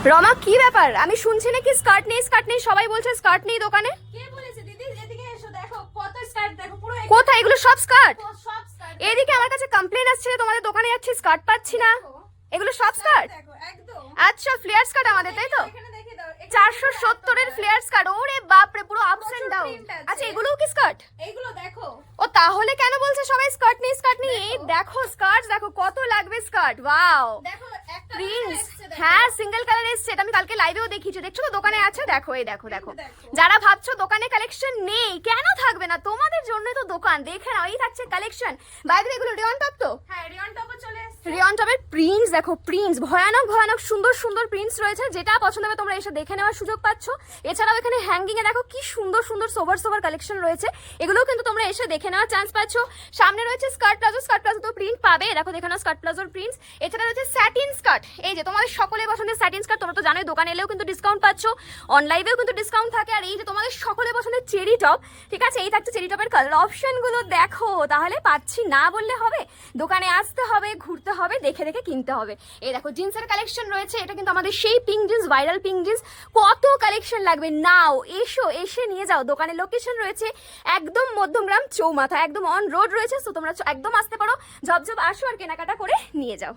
রমা কি ব্যাপার? আমি শুনছি নাকি স্কার্ট নেই, সবাই বলছে স্কার্ট নেই দোকানে। কে বলেছে দিদি? এদিকে এসো, দেখো কত স্কার্ট, দেখো পুরো কোথায় এগুলো? সব স্কার্ট? সব স্কার্ট। এদিকে আমার কাছে কমপ্লেন আসছে তোমাদের দোকানে যাচ্ছি স্কার্ট পাচ্ছি না। এগুলো সব স্কার্ট? দেখো একদম। আচ্ছা, ফ্লেয়ার স্কার্ট আমাদের, তাই তো? এখানে দেখিয়ে দাও। 470 এর ফ্লেয়ার স্কার্ট। ওরে বাপ রে, পুরো আপস এন্ড ডাউন। print আছে। আচ্ছা, এগুলোও কি স্কার্ট? এইগুলো দেখো। ও তাহলে কেন বলছে সবাই স্কার্ট নেই? এই দেখো স্কার্ট, দেখো কত লাগবে স্কার্ট। ওয়াও, দেখো একটা প্রিন্স। এসছে, দেখো। হ্যাঁ, সিঙ্গেল কালার এসছে। এটা আমি কালকে লাইভেও দেখিয়েছি, দেখছো তো? দোকানে আছে, দেখো এই দেখো দেখো। দেখো। যারা ভাবছো দোকানে কালেকশন নেই, কেন থাকবে না? তোমাদের জন্যই তো দোকান। দেখে নাও, এই থাকছে কালেকশন। বাই দ্য ওয়ে, এগুলো রিয়ন টপ তো? হ্যাঁ, রিয়ন টপও চলে এসছে। রিয়ন টপের প্রিন্টস দেখো, প্রিন্টস ভয়ানক ভয়ানক সুন্দর সুন্দর প্রিন্টস রয়েছে। যেটা পছন্দ হবে তোমরা এসে দেখে নেওয়ার সুযোগ পাচ্ছ। এছাড়াও এখানে হ্যাঙ্গিং এ দেখো কি সুন্দর সুন্দর সোভার সোভার কালেকশন রয়েছে। এগুলোও কিন্তু তোমরা এসে দেখে নেওয়ার চান্স পাচ্ছ। সামনে রয়েছে স্কার্ট প্লাজো তো প্রিন্ট পাবে। দেখো দেখে নাও স্কার্ট প্লাজোর প্রিন্টস। এছাড়া রয়েছে স্যাটিন স্কার্ট। এই যে তোমাদের সকলের পছন্দের স্যাটিন স্কার্ট, তোমরা তো জানোই দোকানে এলেও কিন্তু ডিসকাউন্ট পাচ্ছ, অনলাইনেও কিন্তু ডিসকাউন্ট থাকে। আর এই যে তোমাদের সকলের পছন্দের চেরি টপ, ঠিক আছে, এই থাকছে চেরি টপের কালার অপশন গুলো দেখো। তাহলে পাচ্ছি না বললে হবে, দোকানে আসতে হবে, ঘুরতে হবে, দেখে দেখে কিনতে হবে। এই দেখো জিন্সের কালেকশন রয়েছে। এটা কিন্তু আমাদের সেই pink jeans, viral pink jeans. কত কালেকশন লাগবে, নাও এসো, এসে নিয়ে যাও। দোকানের লোকেশন রয়েছে একদম মধ্যমগ্রাম চৌমাথা, একদম অন রোড রয়েছে। তো তোমরা একদম আসতে পারো, ঝপঝপ আসো আর কেনাকাটা করে নিয়ে যাও।